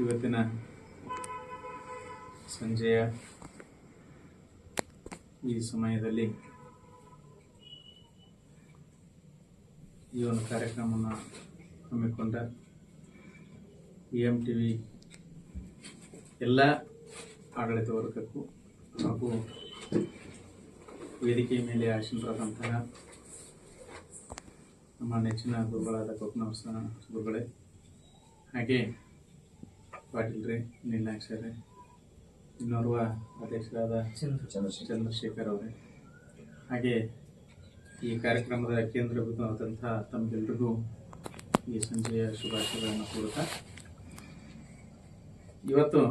ಇವತ್ತಿನ ಸಂಜೆಯ ಈ ಸಮಯದಲ್ಲಿ ಈ ಒಂದು ಕಾರ್ಯಕ್ರಮವನ್ನು ಹಮ್ಮಿಕೊಂಡ EMTV ಎಲ್ಲ ಆಡಳಿತ ವರ್ಗಕ್ಕೂ ಹಾಗೂ ವೇದಿಕೆಯ ಮೇಲೆ ಆಸೀನರಾದಂತಹ ನಮ್ಮ ನೆಚ್ಚಿನ ಗುರುಗಳಾದ ಗೋಪನವಸ ಗುರುಗಳೇ, ಹಾಗೆ ಪಾಟೀಲ್ರೇ, ನೀಲಾಕ್ಷರೇ, ಇನ್ನೋರ್ವ ಅಧ್ಯಕ್ಷರಾದ ಚಂದ್ರಶೇಖರ್ ಅವರೇ, ಹಾಗೆ ಈ ಕಾರ್ಯಕ್ರಮದ ಕೇಂದ್ರಬಿಂದುವಾದಂತಹ ತಮಗೆಲ್ಲರಿಗೂ ಈ ಸಂಜೆಯ ಶುಭಾಶಯಗಳನ್ನು ಕೋರುತ್ತಾ, ಇವತ್ತು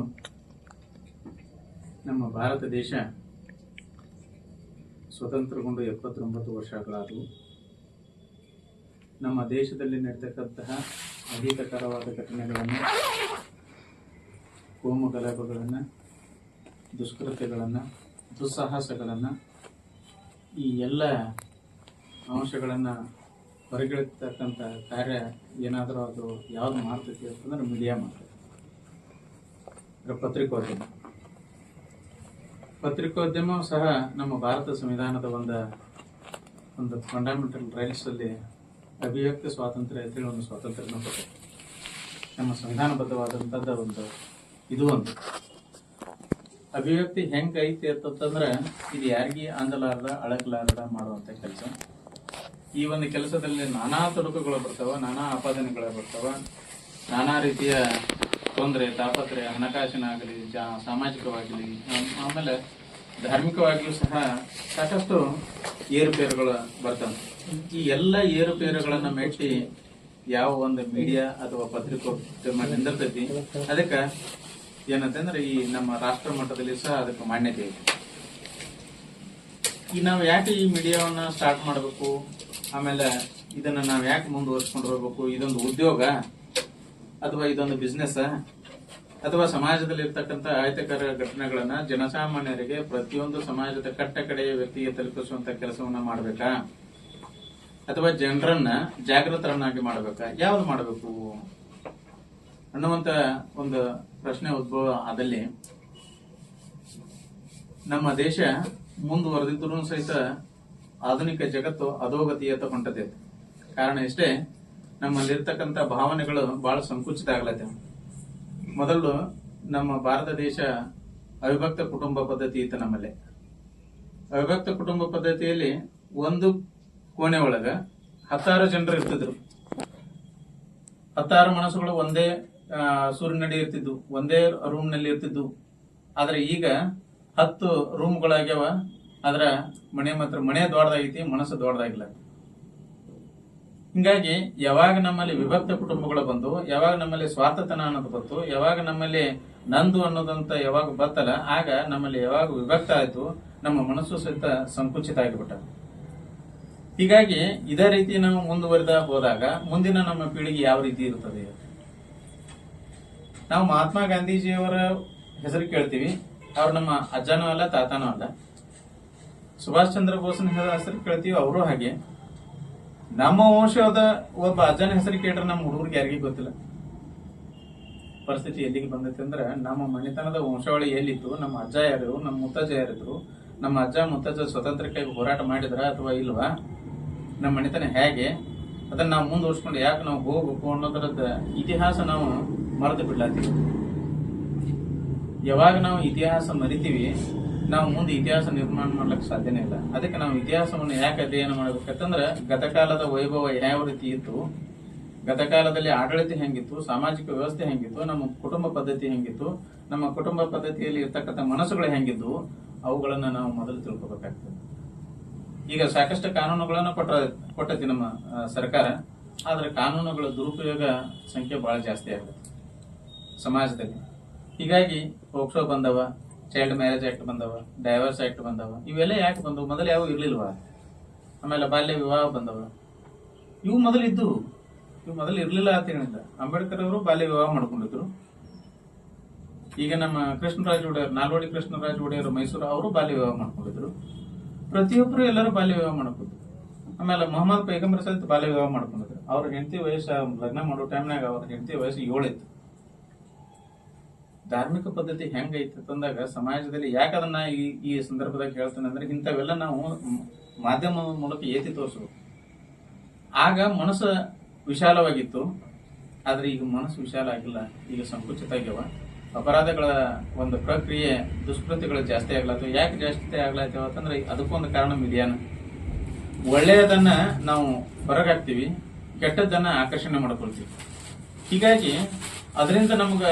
ನಮ್ಮ ಭಾರತ ದೇಶ ಸ್ವತಂತ್ರಗೊಂಡು 79 ವರ್ಷಗಳಾದವು. ನಮ್ಮ ದೇಶದಲ್ಲಿ ನಡೆತಕ್ಕಂತಹ ಅಹಿತಕರವಾದ ಘಟನೆಗಳನ್ನು, ಕೋಮು ಗಲಭೆಗಳನ್ನು, ದುಷ್ಕೃತ್ಯಗಳನ್ನು, ದುಸ್ಸಾಹಸಗಳನ್ನು, ಈ ಎಲ್ಲ ಅಂಶಗಳನ್ನು ಹೊರಗಿಳಿತಕ್ಕಂಥ ಕಾರ್ಯ ಏನಾದರೂ ಅದು ಯಾವುದು ಮಾಡ್ತೈತಿ ಅಂತಂದ್ರೆ ಮೀಡಿಯಾ ಮಾಡ್ತೈತಿ. ಪತ್ರಿಕೋದ್ಯಮ ಸಹ ನಮ್ಮ ಭಾರತ ಸಂವಿಧಾನದ ಒಂದು ಫಂಡಮೆಂಟಲ್ ರೈಟ್ಸ್ ಅಲ್ಲಿ ಅಭಿವ್ಯಕ್ತಿ ಸ್ವಾತಂತ್ರ್ಯ ಅಂತೇಳಿ ಒಂದು ಸ್ವಾತಂತ್ರ್ಯನ ಕೊಟ್ಟೆ. ನಮ್ಮ ಸಂವಿಧಾನಬದ್ಧವಾದಂಥದ್ದು ಇದು ಒಂದು ಅಭಿವ್ಯಕ್ತಿ ಹೆಂಗೆ ಐತಿ ಅಂತಂದ್ರೆ ಇದು ಯಾರಿಗೂ ಅಂದಲಾರದ ಅಳಕಲಾರದ ಮಾಡುವಂಥ ಕೆಲಸ. ಈ ಒಂದು ಕೆಲಸದಲ್ಲಿ ನಾನಾ ತೊಡಕುಗಳು ಬರ್ತಾವ, ನಾನಾ ಆಪಾದನೆಗಳು ಬರ್ತಾವ, ನಾನಾ ರೀತಿಯ ತೊಂದರೆ ತಾಪತ್ರೆ, ಹಣಕಾಸಿನಾಗಲಿ, ಸಾಮಾಜಿಕವಾಗಲಿ, ಆಮೇಲೆ ಧಾರ್ಮಿಕವಾಗಿಯೂ ಸಹ ಸಾಕಷ್ಟು ಏರುಪೇರುಗಳು ಬರ್ತವೆ. ಈ ಎಲ್ಲ ಏರುಪೇರುಗಳನ್ನು ಮೆಟ್ಟಿ ಯಾವ ಒಂದು ಮೀಡಿಯಾ ಅಥವಾ ಪತ್ರಿಕೋದ್ಯಮ ನಿಂದಿರ್ತೈತಿ, ಅದಕ್ಕೆ ಏನಂತಂದ್ರೆ ಈ ನಮ್ಮ ರಾಷ್ಟ್ರ ಮಟ್ಟದಲ್ಲಿ ಸಹ ಅದಕ್ಕೆ ಮಾನ್ಯತೆ ಇದೆ. ಈ ನಾವು ಯಾಕೆ ಈ ಮೀಡಿಯಾವನ್ನ ಸ್ಟಾರ್ಟ್ ಮಾಡಬೇಕು, ಆಮೇಲೆ ಇದನ್ನ ನಾವು ಯಾಕೆ ಮುಂದುವರ್ಸ್ಕೊಂಡು ಹೋಗ್ಬೇಕು, ಇದೊಂದು ಉದ್ಯೋಗ ಅಥವಾ ಇದೊಂದು ಬಿಸ್ನೆಸ್ ಅಥವಾ ಸಮಾಜದಲ್ಲಿ ಇರ್ತಕ್ಕಂಥ ಅಹಿತಕರ ಘಟನೆಗಳನ್ನ ಜನಸಾಮಾನ್ಯರಿಗೆ, ಪ್ರತಿಯೊಂದು ಸಮಾಜದ ಕಟ್ಟ ಕಡೆಯ ವ್ಯಕ್ತಿಗೆ ತಲುಪಿಸುವಂತ ಕೆಲಸವನ್ನ ಮಾಡ್ಬೇಕಾ ಅಥವಾ ಜನರನ್ನ ಜಾಗೃತರನ್ನಾಗಿ ಮಾಡ್ಬೇಕಾ, ಯಾವ್ದು ಮಾಡಬೇಕು ಅನ್ನುವಂತ ಒಂದು ಪ್ರಶ್ನೆ ಉದ್ಭವ ಆದಲ್ಲಿ ನಮ್ಮ ದೇಶ ಮುಂದುವರೆದಿದ್ರು ಸಹಿತ ಆಧುನಿಕ ಜಗತ್ತು ಅಧೋಗತಿಯತ್ತ ಹೊಂಟದೆ. ಕಾರಣ ಇಷ್ಟೇ, ನಮ್ಮಲ್ಲಿರ್ತಕ್ಕಂಥ ಭಾವನೆಗಳು ಬಹಳ ಸಂಕುಚಿತ ಆಗ್ಲತ್ತೆ. ಮೊದಲು ನಮ್ಮ ಭಾರತ ದೇಶ ಅವಿಭಕ್ತ ಕುಟುಂಬ ಪದ್ಧತಿ ಇತ್ತು. ನಮ್ಮಲ್ಲಿ ಅವಿಭಕ್ತ ಕುಟುಂಬ ಪದ್ಧತಿಯಲ್ಲಿ ಒಂದು ಕೋಣೆ ಒಳಗ 16 ಜನರು ಇರ್ತಿದ್ರು. 16 ಮನಸ್ಸುಗಳು ಒಂದೇ ಸೂರಿನಡಿ ಇರ್ತಿದ್ವು, ಒಂದೇ ರೂಮ್ ನಲ್ಲಿ ಇರ್ತಿದ್ವು. ಆದ್ರೆ ಈಗ 10 ರೂಮ್ಗಳಾಗ್ಯಾವ. ಆದ್ರ ಮನೆ ದೊಡ್ಡದಾಗೈತಿ, ಮನಸ್ಸು ದೊಡ್ಡದಾಗಿಲ್ಲ. ಹಿಂಗಾಗಿ ಯಾವಾಗ ನಮ್ಮಲ್ಲಿ ವಿಭಕ್ತ ಕುಟುಂಬಗಳು ಬಂದು, ಯಾವಾಗ ನಮ್ಮಲ್ಲಿ ಸ್ವಾರ್ಥತನ ಅನ್ನೋದು ಬಂತು, ಯಾವಾಗ ನಮ್ಮಲ್ಲಿ ನಂದು ಅನ್ನೋದಂತ ಯಾವಾಗ ಬರ್ತಲ್ಲ, ಆಗ ನಮ್ಮಲ್ಲಿ ಯಾವಾಗ ವಿಭಕ್ತ ಆಯ್ತು, ನಮ್ಮ ಮನಸ್ಸು ಸಹಿತ ಸಂಕುಚಿತ ಆಗಿಬಿಟ್ಟ. ಹೀಗಾಗಿ ಇದೇ ರೀತಿ ನಾವು ಮುಂದುವರೆದ ಹೋದಾಗ ಮುಂದಿನ ನಮ್ಮ ಪೀಳಿಗೆ ಯಾವ ರೀತಿ ಇರುತ್ತದೆ? ನಾವು ಮಹಾತ್ಮ ಗಾಂಧೀಜಿಯವರ ಹೆಸರು ಕೇಳ್ತೀವಿ, ಅವ್ರು ನಮ್ಮ ಅಜ್ಜನೂ ಅಲ್ಲ, ತಾತನೂ ಅಲ್ಲ. ಸುಭಾಷ್ ಚಂದ್ರ ಬೋಸ್ನ ಹೆಸರು ಕೇಳ್ತೀವಿ, ಅವರು ಹಾಗೆ. ನಮ್ಮ ವಂಶದ ಒಬ್ಬ ಅಜ್ಜನ ಹೆಸರು ಕೇಳ್ರೆ ನಮ್ಮ ಹುಡುಗರಿಗೆ ಯಾರಿಗೂ ಗೊತ್ತಿಲ್ಲ. ಪರಿಸ್ಥಿತಿ ಎಲ್ಲಿಗೆ ಬಂದೈತೆ ಅಂದ್ರೆ, ನಮ್ಮ ಮನೆತನದ ವಂಶಾವಳಿ ಎಲ್ಲಿತ್ತು, ನಮ್ಮ ಅಜ್ಜ ಯಾರು, ನಮ್ಮ ಮುತ್ತಜ್ಜ ಯಾರಿದ್ರು, ನಮ್ಮ ಅಜ್ಜ ಮುತ್ತಜ್ಜ ಸ್ವತಂತ್ರಕ್ಕಾಗಿ ಹೋರಾಟ ಮಾಡಿದ್ರ ಅಥವಾ ಇಲ್ವಾ, ನಮ್ಮ ಮನೆತನ ಹೇಗೆ, ಅದನ್ನ ನಾವು ಮುಂದುವರ್ಸ್ಕೊಂಡು ಯಾಕೆ ನಾವು ಹೋಗ್ಬೇಕು ಅನ್ನೋದ್ರದ ಇತಿಹಾಸ ನಾವು ಮರೆತು ಬಿಡ್ಲಾತೀವಿ. ಯಾವಾಗ ನಾವು ಇತಿಹಾಸ ಮರಿತೀವಿ, ನಾವು ಮುಂದೆ ಇತಿಹಾಸ ನಿರ್ಮಾಣ ಮಾಡ್ಲಿಕ್ಕೆ ಸಾಧ್ಯನೇ ಇಲ್ಲ. ಅದಕ್ಕೆ ನಾವು ಇತಿಹಾಸವನ್ನು ಯಾಕೆ ಅಧ್ಯಯನ ಮಾಡಬೇಕಂದ್ರೆ, ಗತಕಾಲದ ವೈಭವ ಯಾವ ರೀತಿ ಇತ್ತು, ಗತಕಾಲದಲ್ಲಿ ಆಡಳಿತ ಹೆಂಗಿತ್ತು, ಸಾಮಾಜಿಕ ವ್ಯವಸ್ಥೆ ಹೆಂಗಿತ್ತು, ನಮ್ಮ ಕುಟುಂಬ ಪದ್ಧತಿ ಹೆಂಗಿತ್ತು, ನಮ್ಮ ಕುಟುಂಬ ಪದ್ಧತಿಯಲ್ಲಿ ಇರ್ತಕ್ಕಂಥ ಮನಸ್ಸುಗಳು ಹೆಂಗಿದ್ವು, ಅವುಗಳನ್ನ ನಾವು ಮೊದಲು ತಿಳ್ಕೊಬೇಕಾಗ್ತದೆ. ಈಗ ಸಾಕಷ್ಟು ಕಾನೂನುಗಳನ್ನ ಕೊಟ್ಟೈತಿ ನಮ್ಮ ಸರ್ಕಾರ. ಆದ್ರೆ ಕಾನೂನುಗಳ ದುರುಪಯೋಗ ಸಂಖ್ಯೆ ಬಹಳ ಜಾಸ್ತಿ ಆಗುತ್ತೆ ಸಮಾಜದಲ್ಲಿ. ಹೀಗಾಗಿ ಪೋಕ್ಸೋ ಬಂದವ, ಚೈಲ್ಡ್ ಮ್ಯಾರೇಜ್ ಆಕ್ಟ್ ಬಂದವ, ಡೈವರ್ಸ್ ಆಕ್ಟ್ ಬಂದವ. ಇವೆಲ್ಲ ಯಾಕೆ ಬಂದವು? ಮೊದಲು ಯಾವ ಇರ್ಲಿಲ್ವಾ? ಆಮೇಲೆ ಬಾಲ್ಯ ವಿವಾಹ ಬಂದವ. ಇವು ಮೊದಲು ಇದ್ದವು, ಇವು ಮೊದಲು ಇರ್ಲಿಲ್ಲ ಅಂತ ಹೇಳಿಲ್ಲ. ಅಂಬೇಡ್ಕರ್ ಅವರು ಬಾಲ್ಯ ವಿವಾಹ ಮಾಡ್ಕೊಂಡಿದ್ರು. ಈಗ ನಮ್ಮ ಕೃಷ್ಣರಾಜ ಒಡೆಯರ್, ನಾಲ್ವಡಿ ಕೃಷ್ಣರಾಜ ಒಡೆಯರ್ ಮೈಸೂರು, ಅವರು ಬಾಲ್ಯ ವಿವಾಹ ಮಾಡ್ಕೊಂಡಿದ್ರು. ಪ್ರತಿಯೊಬ್ಬರು ಎಲ್ಲರೂ ಬಾಲ್ಯ ವಿವಾಹ ಮಾಡ್ಕೊಂಡಿದ್ರು. ಆಮೇಲೆ ಮೊಹಮ್ಮದ್ ಪೈಗಂಬರ್ ಸಹಿತ ಬಾಲ್ಯ ವಿವಾಹ ಮಾಡ್ಕೊಂಡಿದ್ರು. ಅವ್ರ ಹೆಂಡತಿ ವಯಸ್ಸು, ಲಗ್ನ ಮಾಡೋ ಟೈಮ್ನಾಗ ಅವ್ರ ಹೆಂಡತಿ ವಯಸ್ಸು 7 ಇತ್ತು. ಧಾರ್ಮಿಕ ಪದ್ಧತಿ ಹೆಂಗೈತೆ ಅಂದಾಗ ಸಮಾಜದಲ್ಲಿ ಯಾಕೆ ಅದನ್ನ ಈ ಸಂದರ್ಭದಾಗ ಹೇಳ್ತೇನೆ ಅಂದ್ರೆ ಇಂಥವೆಲ್ಲ ನಾವು ಮಾಧ್ಯಮ ಮೂಲಕ ಏತಿ ತೋರಿಸ್ಬೇಕು. ಆಗ ಮನಸ್ಸು ವಿಶಾಲವಾಗಿತ್ತು, ಆದ್ರೆ ಈಗ ಮನಸ್ಸು ವಿಶಾಲ ಆಗಿಲ್ಲ, ಈಗ ಸಂಕುಚಿತ ಆಗ್ಯಾವ. ಅಪರಾಧಗಳ ಒಂದು ಪ್ರಕ್ರಿಯೆ, ದುಷ್ಕೃತ್ಯಗಳು ಜಾಸ್ತಿ ಆಗ್ಲತ್ತವ. ಯಾಕೆ ಜಾಸ್ತಿ ಆಗ್ಲತ್ತವ ಅಂತಂದ್ರೆ ಅದಕ್ಕೊಂದು ಕಾರಣ ಮೀಡಿಯಾನ. ಒಳ್ಳೆಯದನ್ನ ನಾವು ಹೊರಗಾಕ್ತಿವಿ, ಕೆಟ್ಟದ್ದನ್ನ ಆಕರ್ಷಣೆ ಮಾಡ್ಕೊಳ್ತೀವಿ. ಹೀಗಾಗಿ ಅದರಿಂದ ನಮ್ಗ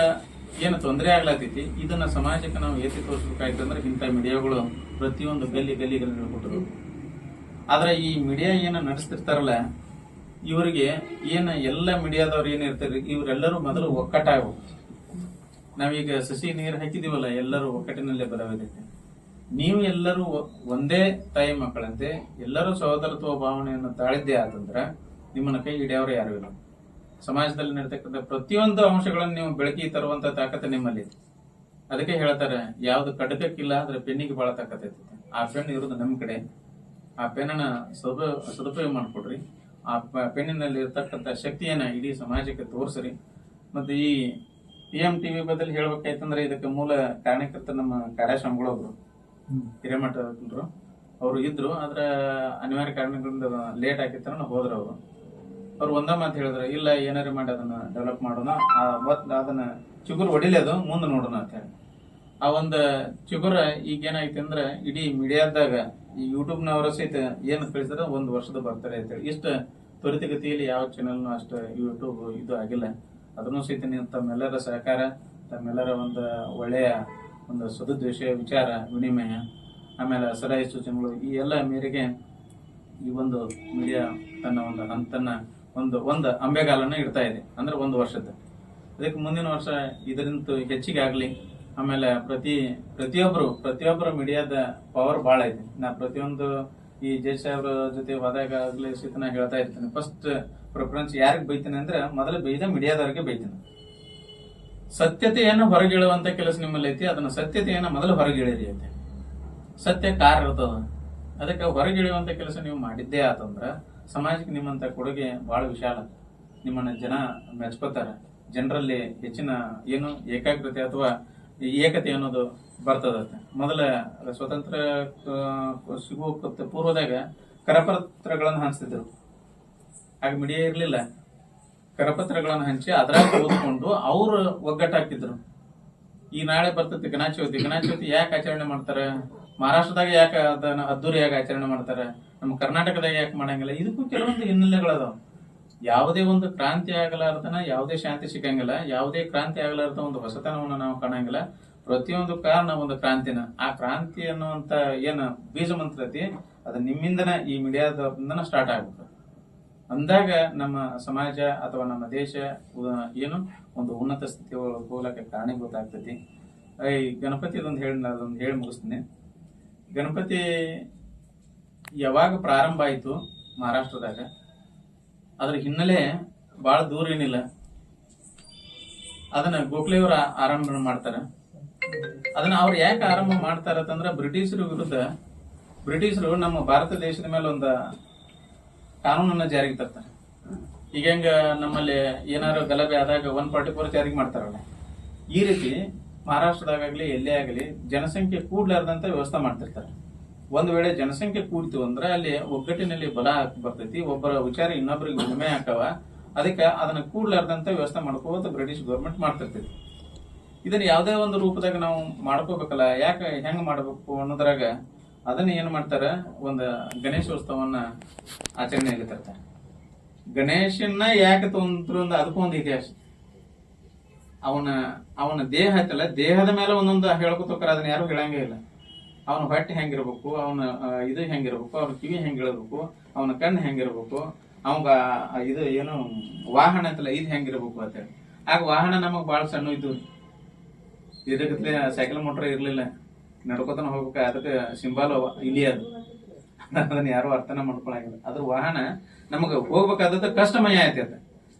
ಏನು ತೊಂದರೆ ಆಗ್ಲತ್ತೈತಿ. ಇದನ್ನ ಸಮಾಜಕ್ಕೆ ನಾವು ಏತಿ ತೋರಿಸ್ಬೇಕಾಯ್ತು ಅಂದ್ರೆ ಇಂಥ ಮೀಡಿಯಾಗಳು ಪ್ರತಿಯೊಂದು ಗಲ್ಲಿಗಳನ್ನು ಹೇಳ್ಕೊಟ್ರು. ಆದ್ರೆ ಈ ಮೀಡಿಯಾ ಏನ ನಡೆಸ್ತಿರ್ತಾರಲ್ಲ, ಇವರಿಗೆ ಏನ ಎಲ್ಲ ಮೀಡಿಯಾದವ್ರು ಏನಿರ್ತಾರೆ, ಇವರೆಲ್ಲರೂ ಮೊದಲು ಒಕ್ಕಟ್ಟಾಗಬೇಕು. ನಾವೀಗ ಸಸಿ ನೀರು ಹಾಕಿದೀವಲ್ಲ, ಎಲ್ಲರೂ ಒಕ್ಕಟ್ಟಿನಲ್ಲೇ ಬರಬೇಕು. ನೀವು ಎಲ್ಲರೂ ಒಂದೇ ತಾಯಿ ಮಕ್ಕಳಂತೆ ಎಲ್ಲರೂ ಸಹೋದರತ್ವ ಭಾವನೆಯನ್ನು ತಾಳಿದ್ದೇ ಆತಂದ್ರ ನಿಮ್ಮನ್ನ ಕೈ ಹಿಡಿಯವರು ಯಾರು ಇಲ್ಲ. ಸಮಾಜದಲ್ಲಿ ನಡೀತಕ್ಕಂಥ ಪ್ರತಿಯೊಂದು ಅಂಶಗಳನ್ನು ನೀವು ಬೆಳಕಿ ತರುವಂತ ತಾಕತ್ತು ನಿಮ್ಮಲ್ಲಿ. ಅದಕ್ಕೆ ಹೇಳ್ತಾರೆ, ಯಾವ್ದು ಕಡಕಕ್ಕಿಲ್ಲ ಆದ್ರೆ ಪೆನ್ನಿಗೆ ಬಹಳ ತಾಕತ್ತೈತಿ. ಆ ಪೆನ್ ಇರೋದು ನಮ್ ಕಡೆ. ಆ ಪೆನ್ನ ಸದುಪಯೋಗ ಮಾಡ್ಕೊಡ್ರಿ. ಆ ಪೆನ್ನಿನಲ್ಲಿ ಇರ್ತಕ್ಕಂಥ ಶಕ್ತಿಯನ್ನ ಇಡೀ ಸಮಾಜಕ್ಕೆ ತೋರಿಸ್ರಿ. ಮತ್ತೆ ಈ PMTV ಬದಲು ಹೇಳ್ಬೇಕಾಯ್ತಂದ್ರೆ ಇದಕ್ಕೆ ಮೂಲ ಕಾರಣಕರ್ತ ನಮ್ಮ ಕಾರ್ಯಸ್ವಾಮಿಗಳೊಬ್ರು ಹಿರೇಮಠರು ಅವರು ಇದ್ರು. ಆದ್ರ ಅನಿವಾರ್ಯ ಕಾರಣಗಳಿಂದ ಲೇಟ್ ಆಗಿತ್ತ ಹೋದ್ರು. ಅವ್ರು ಒಂದ ಮಾತು ಹೇಳಿದ್ರು, ಇಲ್ಲ ಏನಾರು ಮಾಡಿ ಅದನ್ನ ಡೆವಲಪ್ ಮಾಡೋಣ, ಅದನ್ನ ಚಿಗುರು ಹೊಡಿಲೇದು ಮುಂದೆ ನೋಡೋಣ ಅಂತ ಹೇಳಿ. ಆ ಒಂದು ಚಿಗುರ ಈಗ ಏನಾಯ್ತು ಅಂದ್ರೆ ಇಡೀ ಮೀಡಿಯಾದಾಗ ಈ ಯೂಟ್ಯೂಬ್ನವರ ಸಹಿತ ಏನ್ ಕಳಿಸಿದ್ರೆ 1 ವರ್ಷದ ಬರ್ತಾರೆ ಅಂತ ಹೇಳಿ. ಇಷ್ಟ ತ್ವರಿತಗತಿಯಲ್ಲಿ ಯಾವ ಚಾನೆಲ್ನು ಅಷ್ಟು ಯೂಟ್ಯೂಬ್ ಇದು ಆಗಿಲ್ಲ. ಅದನ್ನು ಸಹಿತ ನೀವು ತಮ್ಮೆಲ್ಲರ ಸಹಕಾರ, ತಮ್ಮೆಲ್ಲರ ಒಂದು ಒಳ್ಳೆಯ ಒಂದು ಸದುದ್ದೇಶ, ವಿಚಾರ ವಿನಿಮಯ, ಆಮೇಲೆ ಸಲಹೆ ಸೂಚನೆಗಳು ಈ ಎಲ್ಲ ಮೇರೆಗೆ ಈ ಒಂದು ಮೀಡಿಯಾ ತನ್ನ ಒಂದು ಹಂತನ್ನ ಒಂದು ಅಂಬೆಗಾಲನ್ನ ಇಡ್ತಾ ಇದೆ. ಅಂದ್ರೆ 1 ವರ್ಷದ. ಅದಕ್ಕೆ ಮುಂದಿನ ವರ್ಷ ಇದರಿಂದ ಹೆಚ್ಚಿಗೆ ಆಗ್ಲಿ. ಆಮೇಲೆ ಪ್ರತಿಯೊಬ್ಬರು ಮೀಡಿಯಾದ ಪವರ್ ಬಹಳ ಐತಿ. ನಾ ಪ್ರತಿಯೊಂದು ಈ ಜಡ್ಜ್ ಸಾಹೇಬ್ರ ಜೊತೆ ಹೋದಾಗ ಆಗ್ಲಿ ಸಹಿತ ನಾ ಹೇಳ್ತಾ ಇರ್ತೀನಿ, ಫಸ್ಟ್ ಪ್ರಿಫರೆನ್ಸ್ ಯಾರಿಗೆ ಬೈತೀನಿ ಅಂದ್ರೆ ಮೊದಲು ಬೈದ ಮೀಡಿಯಾದವರಿಗೆ ಬೈತೀನಿ. ಸತ್ಯತೆಯನ್ನು ಹೊರಗಿಳುವಂತ ಕೆಲಸ ನಿಮ್ಮಲ್ಲಿ ಐತಿ. ಅದನ್ನ ಸತ್ಯತೆಯನ್ನ ಮೊದಲು ಹೊರಗಿಳಿರಿ ಐತಿ. ಸತ್ಯ ಕಾರ್ ಇರ್ತದ, ಅದಕ್ಕೆ ಹೊರಗಿಳಿಯುವಂತ ಕೆಲಸ ನೀವು ಮಾಡಿದ್ದೇ ಆತಂದ್ರ ಸಮಾಜಕ್ಕೆ ನಿಮ್ಮಂತ ಕೊಡುಗೆ ಬಹಳ ವಿಶಾಲ. ನಿಮ್ಮನ್ನ ಜನ ಮೆಚ್ಕೋತಾರ. ಜನರಲ್ಲಿ ಹೆಚ್ಚಿನ ಏನು ಏಕಾಗ್ರತೆ ಅಥವಾ ಏಕತೆ ಅನ್ನೋದು ಬರ್ತದತ್ತೆ. ಮೊದಲ ಸ್ವತಂತ್ರ ಸಿಗುವ ಪೂರ್ವದಾಗ ಕರಪತ್ರಗಳನ್ನು ಹಂಚ್ತಿದ್ರು. ಆಗ ಮೀಡಿಯಾ ಇರ್ಲಿಲ್ಲ. ಕರಪತ್ರಗಳನ್ನು ಹಂಚಿ ಅದ್ರಾಗ ಓದ್ಕೊಂಡು ಅವ್ರು ಒಗ್ಗಟ್ಟಾಗ್ತಿದ್ರು. ಈ ನಾಳೆ ಬರ್ತೈತಿ ಗಣಾಚೌತಿ ಯಾಕೆ ಆಚರಣೆ ಮಾಡ್ತಾರೆ? ಮಹಾರಾಷ್ಟ್ರದಾಗ ಯಾಕೆ ಅದನ್ನ ಅದ್ದೂರಿಯಾಗಿ ಆಚರಣೆ ಮಾಡ್ತಾರೆ? ನಮ್ಮ ಕರ್ನಾಟಕದಾಗ ಯಾಕೆ ಮಾಡಂಗಿಲ್ಲ? ಇದಕ್ಕೂ ಕೆಲವೊಂದು ಹಿನ್ನೆಲೆಗಳದಾವ. ಯಾವುದೇ ಒಂದು ಕ್ರಾಂತಿ ಆಗಲಾರ್ದನ ಯಾವುದೇ ಶಾಂತಿ ಸಿಗಂಗಿಲ್ಲ. ಯಾವುದೇ ಕ್ರಾಂತಿ ಆಗಲಾರ್ದ ಒಂದು ಹೊಸತನವನ್ನು ನಾವು ಕಾಣಂಗಿಲ್ಲ. ಪ್ರತಿಯೊಂದು ಕಾರಣ ಒಂದು ಕ್ರಾಂತಿನ. ಆ ಕ್ರಾಂತಿ ಅನ್ನುವಂತ ಏನ ಬೀಜ ಮಂತ್ರ ಐತಿ, ಅದು ನಿಮ್ಮಿಂದನ ಈ ಮೀಡಿಯಾದಿಂದನ ಸ್ಟಾರ್ಟ್ ಆಗ್ಬೇಕು. ಅಂದಾಗ ನಮ್ಮ ಸಮಾಜ ಅಥವಾ ನಮ್ಮ ದೇಶ ಏನು ಒಂದು ಉನ್ನತ ಸ್ಥಿತಿ ಹೋಗ್ಲಕ್ಕೆ ಕಾರಣೀಭೂತ ಆಗ್ತೈತಿ. ಈ ಗಣಪತಿ ಅದೊಂದು ಹೇಳಿ ಮುಗಿಸ್ತೀನಿ. ಗಣಪತಿ ಯಾವಾಗ ಪ್ರಾರಂಭ ಆಯ್ತು ಮಹಾರಾಷ್ಟ್ರದಾಗ, ಅದ್ರ ಹಿನ್ನೆಲೆ ಬಹಳ ದೂರ ಏನಿಲ್ಲ. ಅದನ್ನ ಗೋಖಲೆಯವರು ಆರಂಭ ಮಾಡ್ತಾರ. ಅದನ್ನ ಅವ್ರು ಯಾಕೆ ಆರಂಭ ಮಾಡ್ತಾರಂತಂದ್ರ ಬ್ರಿಟಿಷರ ವಿರುದ್ಧ ಬ್ರಿಟಿಷರು ನಮ್ಮ ಭಾರತ ದೇಶದ ಮೇಲೆ ಒಂದು ಕಾನೂನನ್ನ ಜಾರಿಗೆ ತರ್ತಾರೆ. ಈಗ ಹೆಂಗ ನಮ್ಮಲ್ಲಿ ಏನಾದ್ರು ಗಲಭೆ ಆದಾಗ 144 ಜಾರಿಗೆ ಮಾಡ್ತಾರಲ್ಲ, ಈ ರೀತಿ ಮಹಾರಾಷ್ಟ್ರದಾಗಲಿ ಎಲ್ಲೇ ಆಗಲಿ ಜನಸಂಖ್ಯೆ ಕೂಡ್ಲಾರ್ದಂತ ವ್ಯವಸ್ಥೆ ಮಾಡ್ತಿರ್ತಾರೆ. ಒಂದ್ ವೇಳೆ ಜನಸಂಖ್ಯೆ ಕೂಡ್ತು ಅಂದ್ರೆ ಅಲ್ಲಿ ಒಗ್ಗಟ್ಟಿನಲ್ಲಿ ಬಲ ಬರ್ತೈತಿ. ಒಬ್ಬರ ವಿಚಾರ ಇನ್ನೊಬ್ಬರಿಗೆ ವಿನಿಮಯ ಹಾಕವ. ಅದಕ್ಕೆ ಅದನ್ನ ಕೂಡ್ಲಾರ್ದಂತ ವ್ಯವಸ್ಥೆ ಮಾಡ್ಕೋತ ಬ್ರಿಟಿಷ್ ಗೌರ್ಮೆಂಟ್ ಮಾಡ್ತಿರ್ತೈತಿ. ಇದನ್ನ ಯಾವುದೇ ಒಂದು ರೂಪದಾಗ ನಾವು ಮಾಡ್ಕೋಬೇಕಲ್ಲ, ಯಾಕೆ ಹೆಂಗ್ ಮಾಡ್ಬೇಕು ಅನ್ನೋದ್ರಾಗ ಅದನ್ನ ಏನ್ ಮಾಡ್ತಾರ, ಒಂದು ಗಣೇಶೋತ್ಸವನ್ನ ಆಚರಣೆಯಲ್ಲಿ ತರ್ತಾರೆ. ಗಣೇಶನ್ನ ಯಾಕೆ ತೊಂದ್ರು ಅದಕ್ಕೂ ಒಂದು ಇತಿಹಾಸ. ಅವನ ದೇಹ ಐತಲ್ಲ, ದೇಹದ ಮೇಲೆ ಒಂದೊಂದು ಹೇಳ್ಕೊತೋಕಾರ. ಅದನ್ನ ಯಾರು ಹೇಳಂಗೇ ಇಲ್ಲ. ಅವನ ಹೊಟ್ಟೆ ಹೆಂಗಿರ್ಬೇಕು, ಅವನ ಇದು ಹೆಂಗಿರ್ಬೇಕು, ಅವ್ನ ಕಿವಿ ಹೆಂಗಿರ್ಬೇಕು, ಅವನ ಕಣ್ಣು ಹೆಂಗಿರ್ಬೇಕು, ಅವಂಗ ಇದು ಏನು ವಾಹನ ಐತಲ್ಲ ಇದು ಹೆಂಗಿರ್ಬೇಕು ಅಂತ ಹೇಳಿ. ಆಗ ವಾಹನ ನಮಗ್ ಬಾಳ ಸಣ್ಣ ಇದ್ದು, ಇದಕ್ಕೆ ಸೈಕಲ್ ಮೋಟರ್ ಇರ್ಲಿಲ್ಲ, ನಡ್ಕೋತಾನ ಹೋಗ್ಬೇಕ. ಅದಕ್ಕೆ ಸಿಂಬಾಲ್ ಇಲಿ ಅದು. ಅದನ್ನ ಯಾರು ಅರ್ಥನ ಮಾಡ್ಕೊಳಂಗಿಲ್ಲ. ಅದ್ರ ವಾಹನ ನಮಗ ಹೋಗ್ಬೇಕಾದ ಕಷ್ಟಮಯ ಆಯ್ತದ.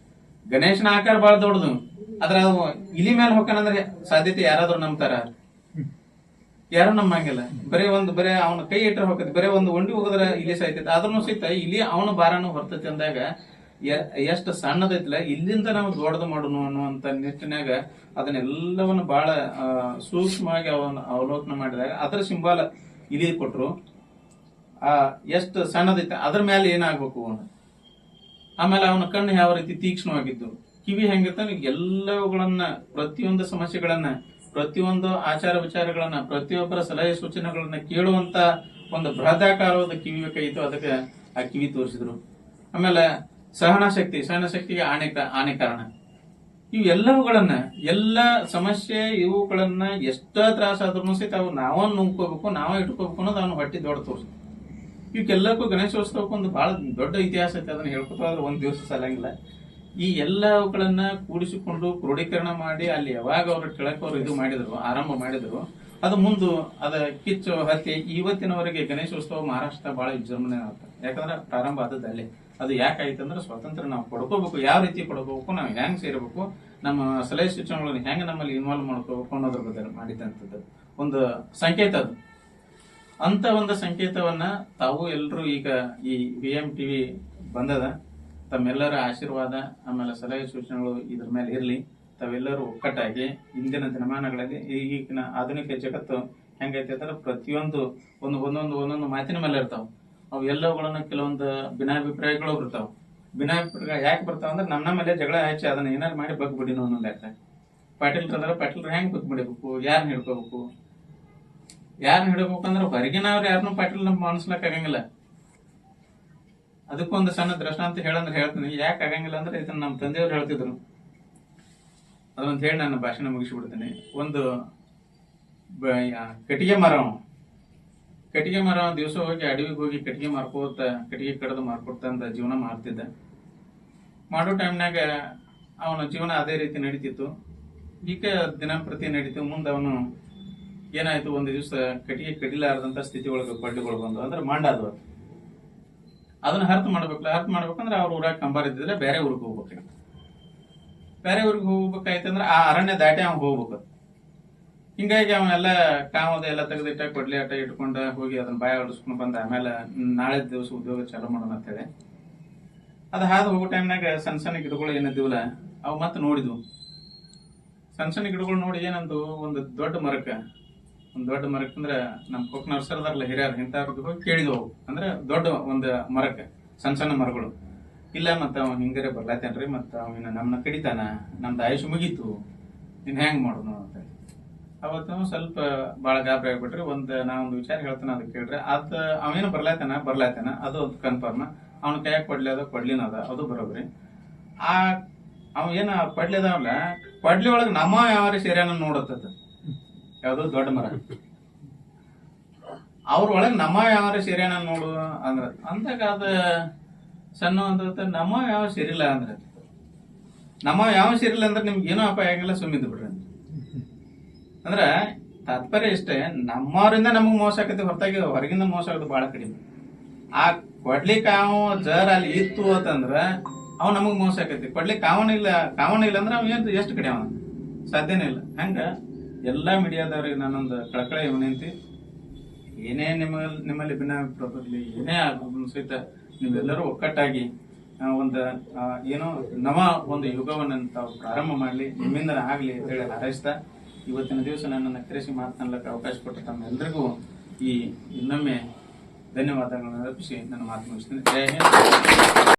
ಗಣೇಶನ ಆಕಾರ ಬಾಳ ದೊಡ್ಡದು, ಅದ್ರ ಇಲಿ ಮೇಲೆ ಹೋಗ್ಕಂದ್ರೆ ಸಾಧ್ಯತೆ ಯಾರಾದ್ರೂ ನಂಬ್ತಾರ? ಯಾರು ನಂಬಂಗಿಲ್ಲ. ಬರೇ ಅವನ ಕೈ ಇಟ್ಟರೆ ಹೋಗತಿ, ಬರೇ ಒಂದು ಒಂಡಿ ಹೋಗದ್ರ ಇಲಿ ಸಾಯ್ತೈತಿ. ಆದ್ರೂ ಸಹಿತ ಇಲಿ ಅವನ ಭಾರನು ಹೊರ್ತೈತಿ ಅಂದಾಗ ಎಷ್ಟು ಸಣ್ಣದೈತಿಲ್ಲ ಇಲ್ಲಿಂದ ನಾವು ದೊಡ್ಡದು ಮಾಡೋಣ ಅನ್ನುವಂತ ನಿಟ್ಟಿನಾಗ ಅದನ್ನೆಲ್ಲವನ್ನು ಬಹಳ ಸೂಕ್ಷ್ಮವಾಗಿ ಅವನ್ನ ಅವಲೋಕನ ಮಾಡಿದಾಗ ಅದರ ಸಿಂಬಾಲ ಇಲಿ ಕೊಟ್ರು. ಎಷ್ಟು ಸಣ್ಣದೈತೆ ಅದ್ರ ಮೇಲೆ ಏನಾಗ್ಬೇಕು ಅವನು. ಆಮೇಲೆ ಅವನ ಕಣ್ಣು ಯಾವ ರೀತಿ ತೀಕ್ಷ್ಣವಾಗಿದ್ದು, ಕಿವಿ ಹೆಂಗಿರ್ತಾನೆ ಎಲ್ಲವುಗಳನ್ನ, ಪ್ರತಿಯೊಂದು ಸಮಸ್ಯೆಗಳನ್ನ, ಪ್ರತಿಯೊಂದು ಆಚಾರ ವಿಚಾರಗಳನ್ನ, ಪ್ರತಿಯೊಬ್ಬರ ಸಲಹೆ ಸೂಚನೆಗಳನ್ನ ಕೇಳುವಂತ ಒಂದು ಬೃಹದಾಕಾರವಾದ ಕಿವಿ ಬೇಕಾಗಿತ್ತು. ಅದಕ್ಕೆ ಆ ಕಿವಿ ತೋರಿಸಿದ್ರು. ಆಮೇಲೆ ಸಹನ ಶಕ್ತಿಗೆ ಆನೆ ಕಾರಣ. ಇವು ಎಲ್ಲವುಗಳನ್ನ, ಎಲ್ಲ ಸಮಸ್ಯೆ ಇವುಗಳನ್ನ ಎಷ್ಟ ತ್ರಾಸಾದ್ರೂ ಸಹಿತ ಅವು ನಾವ ನುಂಗ್ಕೋಬೇಕು, ನಾವ ಇಟ್ಕೋಬೇಕು ಅನ್ನೋದು ಅವನು ಹೊಟ್ಟಿ ದೊಡ್ಡ ತೋರಿಸಿದ್ರು. ಇವಕ್ಕೆಲ್ಲಕ್ಕೂ ಗಣೇಶೋತ್ಸವಕ್ಕೆ ಒಂದು ಬಹಳ ದೊಡ್ಡ ಇತಿಹಾಸ ಐತೆ. ಅದನ್ನ ಹೇಳ್ಕೊತಾ ಹೋದ್ರೆ ಒಂದ್ ದಿವಸ ಸಾಲಂಗಿಲ್ಲ. ಈ ಎಲ್ಲವುಗಳನ್ನ ಕೂಡಿಸಿಕೊಂಡು ಕ್ರೋಢೀಕರಣ ಮಾಡಿ ಅಲ್ಲಿ ಯಾವಾಗ ಅವ್ರ ಕೆಳಕವ್ರು ಇದು ಮಾಡಿದ್ರು, ಆರಂಭ ಮಾಡಿದ್ರು, ಅದು ಮುಂದೆ ಅದ ಕಿಚ್ಚು ಹತ್ತಿ ಇವತ್ತಿನವರೆಗೆ ಗಣೇಶೋತ್ಸವ ಮಹಾರಾಷ್ಟ್ರ ಬಹಳ ವಿಜೃಂಭಣೆ ಆಗುತ್ತೆ. ಯಾಕಂದ್ರೆ ಪ್ರಾರಂಭ ಆದದ್ದು ಅಲ್ಲೇ. ಅದು ಯಾಕಾಯ್ತು ಅಂದ್ರೆ ಸ್ವಾತಂತ್ರ್ಯ ನಾವು ಪಡ್ಕೋಬೇಕು, ಯಾವ ರೀತಿ ಪಡ್ಕೋಬೇಕು, ನಾವು ಹೆಂಗ್ ಸೇರ್ಬೇಕು, ನಮ್ಮ ಸಲಹೆ ಸೂಚನೆಗಳನ್ನ ಹೆಂಗ್ ನಮ್ಮಲ್ಲಿ ಇನ್ವಾಲ್ವ್ ಮಾಡ್ಕೋಬೇಕು ಅನ್ನೋದ್ರ ಬಗ್ಗೆ ಮಾಡಿದಂಥದ್ದು ಒಂದು ಸಂಕೇತ. ಅದು ಅಂತ ಒಂದು ಸಂಕೇತವನ್ನ ತಾವು ಎಲ್ಲರೂ ಈಗ ಈ VMTV ಬಂದದ, ತಮ್ಮೆಲ್ಲರ ಆಶೀರ್ವಾದ ಆಮೇಲೆ ಸಲಹೆ ಸೂಚನೆಗಳು ಇದ್ರ ಮೇಲೆ ಇರ್ಲಿ. ತಾವೆಲ್ಲರೂ ಒಕ್ಕಟ್ಟಾಗಿ ಇಂದಿನ ದಿನಮಾನಗಳಲ್ಲಿ ಈಗಿನ ಆಧುನಿಕ ಜಗತ್ತು ಹೆಂಗೈತೆ ಅಂದ್ರೆ ಪ್ರತಿಯೊಂದು ಒಂದೊಂದು ಮಾತಿನ ಮೇಲೆ ಇರ್ತಾವ. ಅವು ಎಲ್ಲವುಗಳನ್ನ ಕೆಲವೊಂದು ಭಿನ್ನಾಭಿಪ್ರಾಯಗಳು ಬರ್ತಾವ. ಭಿನ್ನಾಭಿಪ್ರಾಯ ಯಾಕೆ ಬರ್ತಾವ ಅಂದ್ರೆ ನಮ್ಮ ಮೇಲೆ ಜಗಳ ಹಚ್ಚಿ ಅದನ್ನ ಏನಾರು ಮಾಡಿ ಬಗ್ ಬಿಡಿನೋ ಅನ್ನೋ ಲೆಕ್ಕ. ಪಾಟೀಲ್ರು ಹೆಂಗ್ ಬಗ್ ಬಿಡಬೇಕು, ಯಾರನ್ನ ಹಿಡ್ಕೋಬೇಕು, ಯಾರನ್ನ ಹಿಡ್ಕೋಬೇಕಂದ್ರೆ ಹೊರಗಿನವ್ರು ಯಾರನ್ನೂ ಪಾಟೀಲ್ ನಮ್ಗೆ ಅನ್ಸ್ಲಕ್ ಆಗಂಗಿಲ್ಲ. ಅದಕ್ಕೊಂದು ಸಣ್ಣ ದೃಷ್ಟಾಂತ ಹೇಳಂದ್ರೆ ಹೇಳ್ತೀನಿ. ಯಾಕೆ ಆಗಂಗಿಲ್ಲ ಅಂದ್ರೆ ಇದನ್ನ ನಮ್ಮ ತಂದೆಯವ್ರು ಹೇಳ್ತಿದ್ರು. ಅದೊಂದು ಹೇಳಿ ನಾನು ಭಾಷಣ ಮುಗಿಸ್ಬಿಡ್ತೀನಿ. ಒಂದು ಕಟ್ಟಿಗೆ ಮರ ದಿವಸ ಹೋಗಿ ಅಡವಿಗೆ ಹೋಗಿ ಕಟ್ಟಿಗೆ ಕಡಿದು ಮಾರ್ಕೊಡ್ತ ಅಂತ ಜೀವನ ಮಾಡ್ತಿದ್ದ. ಮಾಡೋ ಟೈಮ್ನಾಗ ಅವನ ಜೀವನ ಅದೇ ರೀತಿ ನಡೀತಿತ್ತು. ಈಗ ದಿನಂಪ್ರತಿ ನಡೀತು. ಮುಂದೆ ಅವನು ಏನಾಯ್ತು, ಒಂದು ದಿವಸ ಕಟ್ಟಿಗೆ ಕಡಿಲಾರದಂತ ಸ್ಥಿತಿ ಒಳಗೆ ಕೊಳ್ಳಿಗಳು ಬಂದು, ಅಂದ್ರೆ ಮಂಡಾದು. ಅದನ್ನ ಹರ್ತ್ ಮಾಡ್ಬೇಕಂದ್ರೆ ಅವ್ರ ಊರಾಗ ಕಂಬಾರ ಇದ್ದಿದ್ರೆ ಬೇರೆ ಊರಿಗೆ ಹೋಗ್ಬೇಕಾಗಿತ್ತು. ಬೇರೆ ಊರಿಗೆ ಹೋಗ್ಬೇಕಾಯ್ತಂದ್ರೆ ಆ ಅರಣ್ಯ ದಾಟಿ ಅವ್ನು ಹೋಗ್ಬೇಕು. ಹಿಂಗಾಗಿ ಅವನ್ನೆಲ್ಲ ಕಾಮದ ಎಲ್ಲ ತೆಗೆದಿಟ್ಟ ಕೊಡ್ಲಿ ಆಟ ಇಟ್ಕೊಂಡ ಹೋಗಿ ಅದನ್ನ ಬಾಯ ಹೊಡಿಸ್ಕೊಂಡು ಬಂದ. ಆಮೇಲೆ ನಾಳೆ ದಿವಸ ಉದ್ಯೋಗ ಚಾಲೂ ಮಾಡೋಣ ಅಂತ ಹೇಳಿ ಅದು ಹಾದು ಹೋಗೋ ಟೈಮ್ನಾಗ ಸಣ್ಣ ಗಿಡಗಳು ಏನಿದ್ದೀವಲ್ಲ ಅವು ಮತ್ತೆ ನೋಡಿದ್ವು. ಸಣ್ಣ ಗಿಡಗಳು ನೋಡಿ ಏನಂದು, ಒಂದು ದೊಡ್ಡ ಮರಕ್ಕ ಅಂದ್ರೆ ನಮ್ ಕೊಕ್ ನರ್ಸರದಾರಲ್ಲ ಹಿರಿಯರು ಇಂಥವ್ರಿಗೆ ಹೋಗಿ ಕೇಳಿದ್ವು. ಅಂದ್ರೆ ದೊಡ್ಡ ಒಂದು ಮರಕ್ಕೆ ಸಣ್ಣ ಮರಗಳು ಇಲ್ಲ, ಮತ್ತ ಅವ್ ಹಿಂಗಾರೆ ಬರ್ಲಾತೇನ್ರಿ, ಮತ್ತ ಅವನ ನಮ್ನ ಕಡಿತಾನ, ನಮ್ದು ಆಯುಷ್ ಮುಗೀತು, ನೀನ್ ಹೆಂಗ್ ಮಾಡೋನು ಅಂತ. ಅವತ್ತು ಸ್ವಲ್ಪ ಬಾಳ ಗಾಬರಿ ಆಗ್ಬಿಟ್ರಿ. ನಾ ಒಂದು ವಿಚಾರ ಹೇಳ್ತಾನೆ, ಅದಕ್ಕೆ ಕೇಳ್ರಿ. ಅದ್ ಅವೇನು ಬರ್ಲಾತೇನ ಅದು ಕನ್ಫರ್ಮ್. ಅವ್ನ ಕೈಯಾಗ ಕೊಡ್ಲಿನ ಅದ ಅದು ಬರೋಬ್ರಿ. ಅವ ಏನ ಕೊಡ್ಲಿ ಅದಾವಲ್ಲ, ಕೊಡ್ಲಿ ಒಳಗ್ ನಮ್ಮ ಯಾವ ಸೇರ್ಯಾನ ನೋಡತ್ತದ ಯಾವ್ದು ದೊಡ್ಡ ಮರ, ಅವ್ರ ಒಳಗ್ ನಮ್ಮ ಯಾವ ಸೇರ್ಯಾನ ನೋಡು ಅಂದ್ರ ಅಂದಾಗ ಅದ ಸಣ್ಣ ಅಂತ ನಮ್ಮ ಯಾವ ಸೇರಿಲ್ಲ ಅಂದ್ರೆ ನಿಮ್ಗೆ ಏನೋ ಅಪಾಯ ಆಗಿಲ್ಲ, ಸುಮ್ಮಿದ್ದು ಬಿಡ್ರಿ ಅಂದ್ರ ತಾತ್ಪರ್ಯ ಇಷ್ಟೇ. ನಮ್ಮವರಿಂದ ನಮಗ್ ಮೋಸ ಆಕತಿ ಹೊರತಾಗಿ ಹೊರಗಿಂದ ಮೋಸ ಆಗೋದು ಬಹಳ ಕಡಿಮೆ. ಆ ಕೊಡ್ಲಿಕ್ಕೆ ಅವ ಜರ್ ಅಲ್ಲಿ ಇತ್ತು ಅಂತಂದ್ರ ಅವ್ ನಮಗ್ ಮೋಸ ಆಕತಿ. ಕೊಡ್ಲಿಕ್ಕೆ ಕಾವನ ಇಲ್ಲ ಅಂದ್ರೆ ಅವ್ ಏನ್ ಎಷ್ಟು ಕಡೆ ಅವನ ಸಾಧ್ಯನೇ ಇಲ್ಲ. ಹಂಗ ಎಲ್ಲಾ ಮೀಡಿಯಾದವ್ರಿಗೆ ನಾನೊಂದು ಕಳಕಳಿ ವಿನಂತಿ, ಏನೇ ನಿಮ್ಮಲ್ಲಿ ಭಿನ್ನಾಭಿಪ್ರಾಯ ಬರಲಿ, ಏನೇ ಸಹಿತ ನೀವೆಲ್ಲರೂ ಒಕ್ಕಟ್ಟಾಗಿ ಏನೋ ಒಂದು ಯುಗವನ್ನು ತಾವು ಪ್ರಾರಂಭ ಮಾಡ್ಲಿ, ನಿಮ್ಮಿಂದ ಆಗ್ಲಿ ಅಂತ ಹೇಳಿ ಹಾರೈಸ್ತಾ ಇವತ್ತಿನ ದಿವಸ ನನ್ನನ್ನು ಕರೆಸಿ ಮಾತನಾಡಲಿಕ್ಕೆ ಅವಕಾಶ ಕೊಟ್ಟ ತಮ್ಮೆಲ್ಲರಿಗೂ ಇನ್ನೊಮ್ಮೆ ಧನ್ಯವಾದಗಳನ್ನು ಅರ್ಪಿಸಿ ನನ್ನ ಮಾತು ಮುಗಿಸ್ತೀನಿ. ಜೈ ಹಿಂದ್.